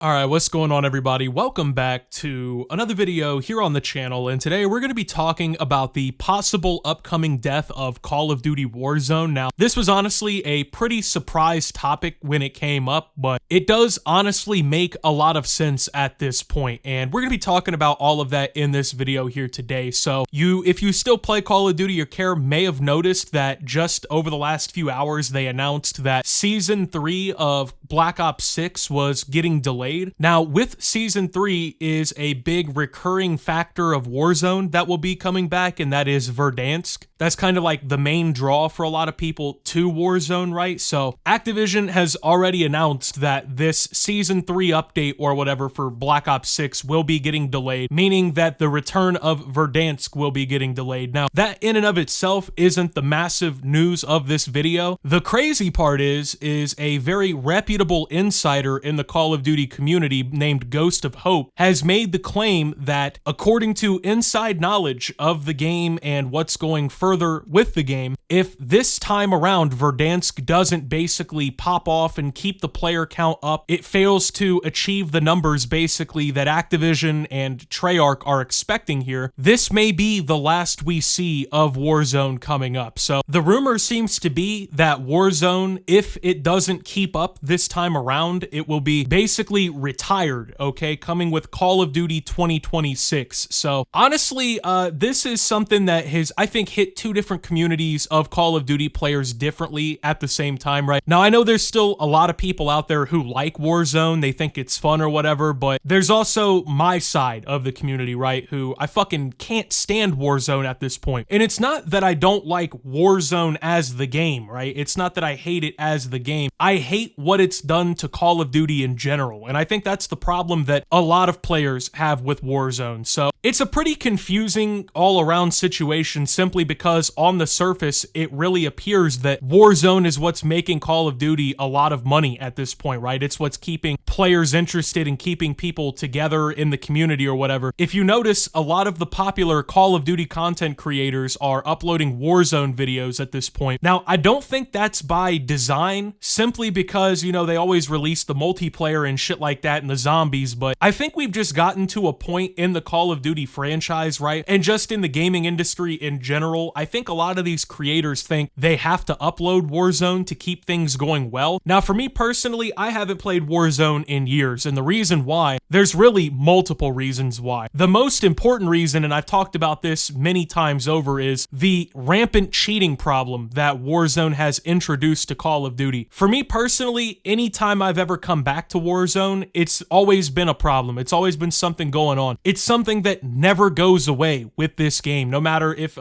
Alright, what's going on everybody? Welcome back to another video here on the channel, and today we're going to be talking about the possible upcoming death of Call of Duty Warzone. Now, this was honestly a pretty surprise topic when it came up, but it does honestly make a lot of sense at this point, and we're going to be talking about all of that in this video here today. So, if you still play Call of Duty or care, may have noticed that just over the last few hours, they announced that Season 3 of Black Ops 6 was getting delayed. Now, with Season 3 is a big recurring factor of Warzone that will be coming back, and that is Verdansk. That's kind of like the main draw for a lot of people to Warzone, right? So Activision has already announced that this Season 3 update or whatever for Black Ops 6 will be getting delayed, meaning that the return of Verdansk will be getting delayed. Now, that in and of itself isn't the massive news of this video. The crazy part is a very reputable insider in the Call of Duty community named Ghost of Hope has made the claim that, according to inside knowledge of the game and what's going further with the game, if this time around Verdansk doesn't basically pop off and keep the player count up, it fails to achieve the numbers basically that Activision and Treyarch are expecting here, this may be the last we see of Warzone coming up. So the rumor seems to be that Warzone, if it doesn't keep up this time around, it will be basically retired, okay, coming with Call of Duty 2026. So honestly, this is something that has, I think, hit two different communities of Call of Duty players differently at the same time, right? Now, I know there's still a lot of people out there who like Warzone, they think it's fun or whatever, but there's also my side of the community, right, who I fucking can't stand Warzone at this point. And it's not that I don't like Warzone as the game, right? It's not that I hate it as the game. I hate what it's done to Call of Duty in general, and I think that's the problem that a lot of players have with Warzone. So it's a pretty confusing all-around situation simply because on the surface, it really appears that Warzone is what's making Call of Duty a lot of money at this point, right? It's what's keeping players interested and keeping people together in the community or whatever. If you notice, a lot of the popular Call of Duty content creators are uploading Warzone videos at this point. Now, I don't think that's by design, simply because, you know, they always release the multiplayer and shit like that and the zombies, but I think we've just gotten to a point in the Call of Duty franchise, right? And just in the gaming industry in general, I think a lot of these creators think they have to upload Warzone to keep things going well. Now, for me personally, I haven't played Warzone in years, and the reason why, there's really multiple reasons why. The most important reason, and I've talked about this many times over, is the rampant cheating problem that Warzone has introduced to Call of Duty. For me personally, anytime I've ever come back to Warzone, it's always been a problem. It's always been something going on. It's something that never goes away with this game, no matter if,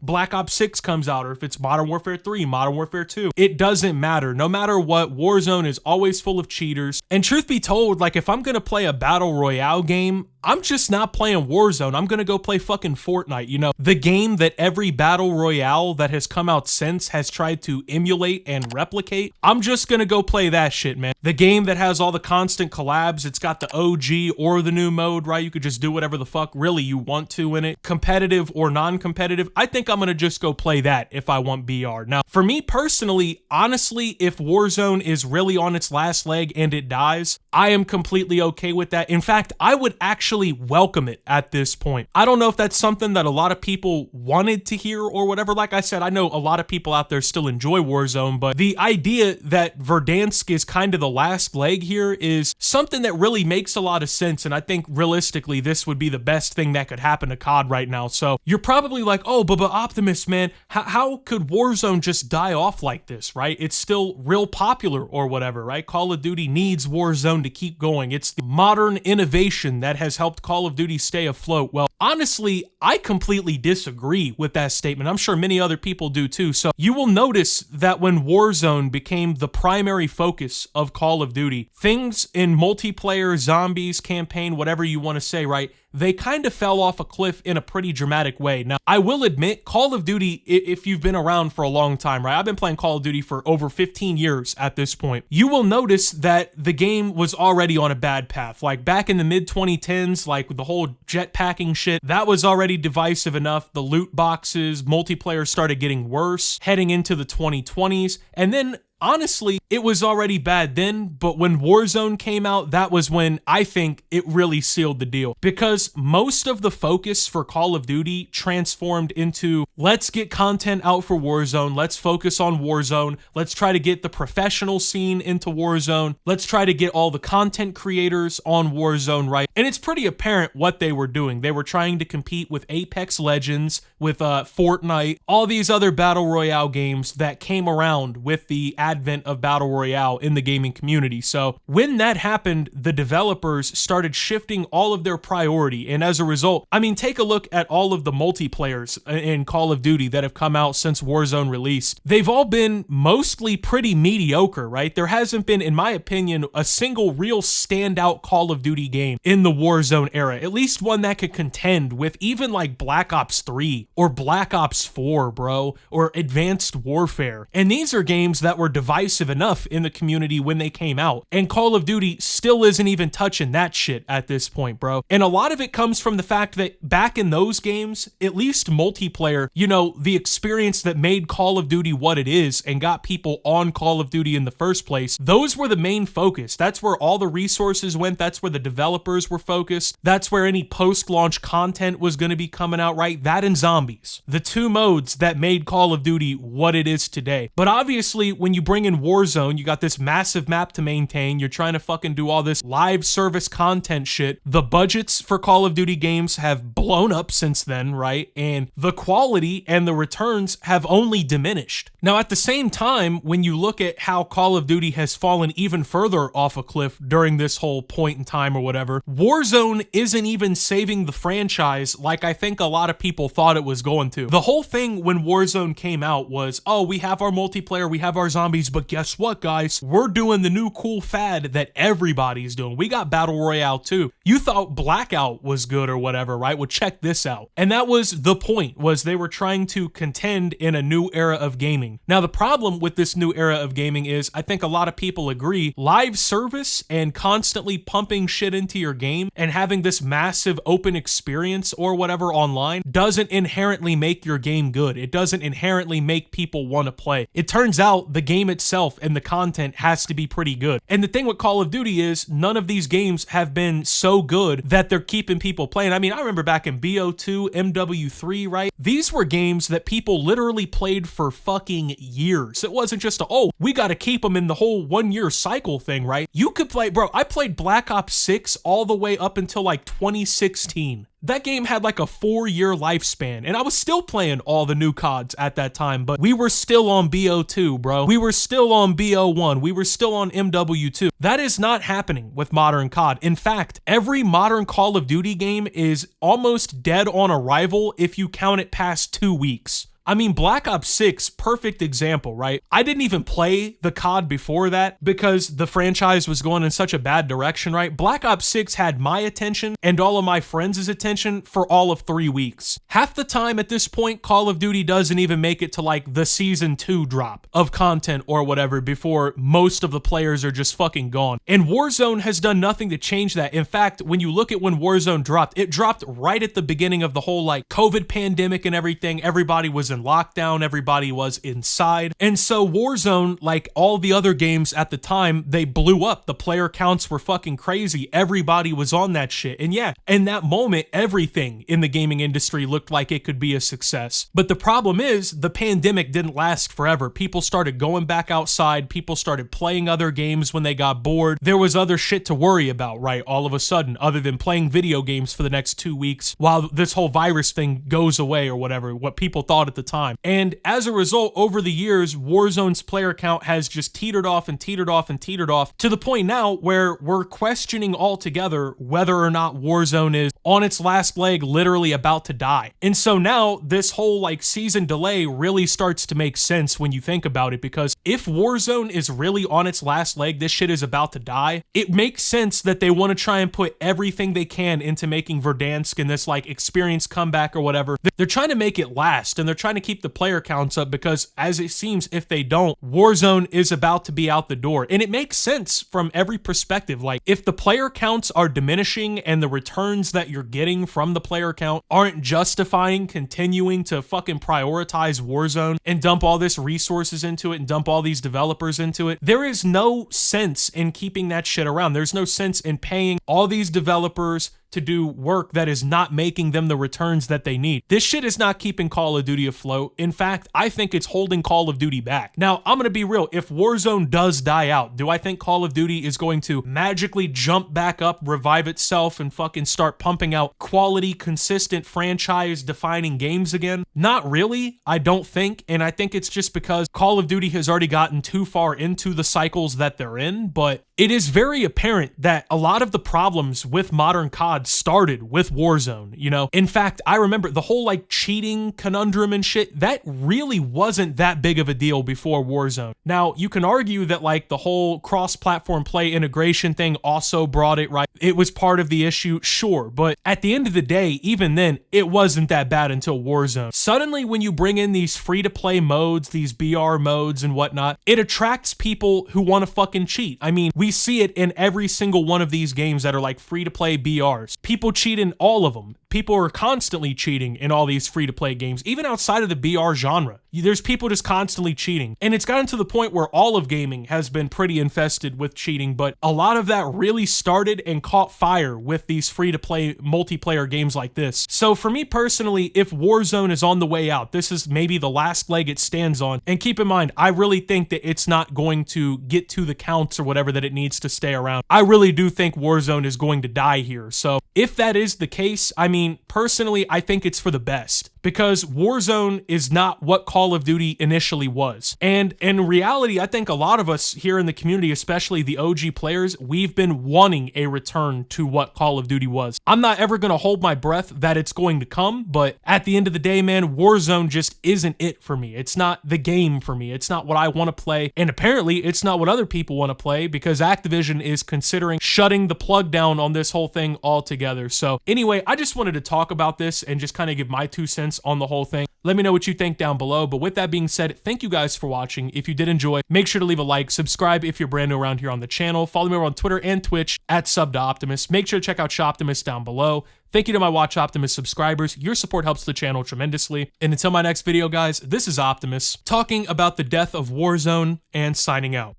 Black Ops 6 comes out or if it's Modern Warfare 3, Modern Warfare 2. It doesn't matter. No matter what, Warzone is always full of cheaters. And truth be told, like, if I'm gonna play a Battle Royale game, I'm just not playing Warzone. I'm gonna go play fucking Fortnite, you know? The game that every Battle Royale that has come out since has tried to emulate and replicate. I'm just gonna go play that shit, man. The game that has all the constant collabs, it's got the OG or the new mode, right? You could just do whatever the fuck really you want to in it. Competitive or non-competitive, I think I'm gonna just go play that if I want BR. Now, for me personally, honestly, if Warzone is really on its last leg and it dies, I am completely okay with that. In fact, I would actually welcome it at this point. I don't know if that's something that a lot of people wanted to hear or whatever. Like I said, I know a lot of people out there still enjoy Warzone, but the idea that Verdansk is kind of the last leg here is something that really makes a lot of sense, and I think realistically this would be the best thing that could happen to COD right now. So you're probably like, oh, but Optimus, man, how could Warzone just die off like this, right? It's still real popular or whatever, right? Call of Duty needs Warzone to keep going. It's the modern innovation that has helped Call of Duty stay afloat. Well, honestly, I completely disagree with that statement. I'm sure many other people do too. So you will notice that when Warzone became the primary focus of Call of Duty, things in multiplayer, zombies, campaign, whatever you want to say, right? They kind of fell off a cliff in a pretty dramatic way. Now, I will admit, Call of Duty, if you've been around for a long time, right? I've been playing Call of Duty for over 15 years at this point. You will notice that the game was already on a bad path. Like back in the mid-2010s, like with the whole jetpacking shit, that was already divisive enough. The loot boxes, multiplayer started getting worse heading into the 2020s. And then honestly, it was already bad then, but when Warzone came out, that was when I think it really sealed the deal, because most of the focus for Call of Duty transformed into, let's get content out for Warzone, let's focus on Warzone, let's try to get the professional scene into Warzone, let's try to get all the content creators on Warzone, right? And it's pretty apparent what they were doing. They were trying to compete with Apex Legends, with Fortnite, all these other Battle Royale games that came around with the advent of Battle Royale in the gaming community. So when that happened, the developers started shifting all of their priority. And as a result, I mean, take a look at all of the multiplayers in Call of Duty that have come out since Warzone released. They've all been mostly pretty mediocre, right? There hasn't been, in my opinion, a single real standout Call of Duty game in the Warzone era, at least one that could contend with even like Black Ops 3 or Black Ops 4, bro, or Advanced Warfare. And these are games that were divisive enough in the community when they came out, and Call of Duty still isn't even touching that shit at this point, bro. And a lot of it comes from the fact that back in those games, at least multiplayer, you know, the experience that made Call of Duty what it is and got people on Call of Duty in the first place, those were the main focus. That's where all the resources went. That's where the developers were focused. That's where any post-launch content was going to be coming out, right? That and zombies. The two modes that made Call of Duty what it is today. But obviously, when you bring in Warzone, you got this massive map to maintain. You're trying to fucking do all this live service content shit. The budgets for Call of Duty games have blown up since then, right? And the quality and the returns have only diminished. Now, at the same time, when you look at how Call of Duty has fallen even further off a cliff during this whole point in time or whatever, Warzone isn't even saving the franchise like I think a lot of people thought it was going to. The whole thing when Warzone came out was, oh, we have our multiplayer, we have our zombies, but guess what, guys? We're doing the new cool fad that everybody's doing. We got Battle Royale too. You thought Blackout was good or whatever, right? Well, check this out. And that was the point, was they were trying to contend in a new era of gaming. Now, the problem with this new era of gaming is, I think a lot of people agree, live service and constantly pumping shit into your game and having this massive open experience or whatever online doesn't inherently make your game good. It doesn't inherently make people want to play. It turns out the game itself and the content has to be pretty good. And the thing with Call of Duty is none of these games have been so good that they're keeping people playing. I mean, I remember back in BO2, MW3, right? These were games that people literally played for fucking years. It wasn't just oh, we got to keep them in the whole 1 year cycle thing, right? You could play, bro, I played Black Ops 6 all the way up until like 2016. That game had like a 4-year lifespan, and I was still playing all the new CODs at that time, but we were still on BO2, bro. We were still on BO1. We were still on MW2. That is not happening with modern COD. In fact, every modern Call of Duty game is almost dead on arrival if you count it past 2 weeks. I mean, Black Ops 6, perfect example, right? I didn't even play the COD before that because the franchise was going in such a bad direction, right? Black Ops 6 had my attention and all of my friends' attention for all of 3 weeks. Half the time at this point, Call of Duty doesn't even make it to like the season 2 drop of content or whatever before most of the players are just fucking gone. And Warzone has done nothing to change that. In fact, when you look at when Warzone dropped, it dropped right at the beginning of the whole like COVID pandemic and everything. Everybody was in lockdown, everybody was inside. And so Warzone, like all the other games at the time, they blew up. The player counts were fucking crazy. Everybody was on that shit. And yeah, in that moment, everything in the gaming industry looked like it could be a success. But the problem is the pandemic didn't last forever. People started going back outside. People started playing other games when they got bored. There was other shit to worry about, right? All of a sudden, other than playing video games for the next 2 weeks while this whole virus thing goes away or whatever, what people thought at the time. And as a result, over the years, Warzone's player count has just teetered off and teetered off and teetered off to the point now where we're questioning altogether whether or not Warzone is on its last leg, literally about to die. And so now this whole like season delay really starts to make sense when you think about it, because if Warzone is really on its last leg, this shit is about to die, it makes sense that they want to try and put everything they can into making Verdansk and this like experience comeback or whatever. They're trying to make it last, and they're trying trying to keep the player counts up because, as it seems, if they don't, Warzone is about to be out the door. And it makes sense from every perspective. Like, if the player counts are diminishing and the returns that you're getting from the player count aren't justifying continuing to fucking prioritize Warzone and dump all this resources into it and dump all these developers into it, there is no sense in keeping that shit around. There's no sense in paying all these developers to do work that is not making them the returns that they need. This shit is not keeping Call of Duty afloat. In fact, I think it's holding Call of Duty back. Now, I'm gonna be real. If Warzone does die out, do I think Call of Duty is going to magically jump back up, revive itself, and fucking start pumping out quality, consistent, franchise-defining games again? Not really, I don't think, and I think it's just because Call of Duty has already gotten too far into the cycles that they're in, but it is very apparent that a lot of the problems with modern COD started with Warzone, you know? In fact, I remember the whole like cheating conundrum and shit, that really wasn't that big of a deal before Warzone. Now, you can argue that like the whole cross-platform play integration thing also brought it, right? It was part of the issue, sure, but at the end of the day, even then, it wasn't that bad until Warzone. Suddenly, when you bring in these free-to-play modes, these BR modes and whatnot, it attracts people who want to fucking cheat. I mean, we see it in every single one of these games that are like free-to-play BRs. People cheat in all of them. People are constantly cheating in all these free-to-play games, even outside of the BR genre. There's people just constantly cheating. And it's gotten to the point where all of gaming has been pretty infested with cheating, but a lot of that really started and caught fire with these free-to-play multiplayer games like this. So for me personally, if Warzone is on the way out, this is maybe the last leg it stands on. And keep in mind, I really think that it's not going to get to the counts or whatever that it needs to stay around. I really do think Warzone is going to die here. So if that is the case, I mean, personally, I think it's for the best, because Warzone is not what Call of Duty initially was. And in reality, I think a lot of us here in the community, especially the OG players, we've been wanting a return to what Call of Duty was. I'm not ever going to hold my breath that it's going to come, but at the end of the day, man, Warzone just isn't it for me. It's not the game for me. It's not what I want to play. And apparently, it's not what other people want to play, because Activision is considering shutting the plug down on this whole thing altogether. So anyway, I just wanted to talk about this and just kind of give my 2 cents on the whole thing. Let me know what you think down below. But with that being said, thank you guys for watching. If you did enjoy, make sure to leave a like, subscribe if you're brand new around here on the channel, follow me over on Twitter and Twitch at @SubToOptimus. Make sure to check out Shoptimus down below. Thank you to my Watch Optimus subscribers. Your support helps the channel tremendously. And until my next video, guys, this is Optimus talking about the death of Warzone and signing out.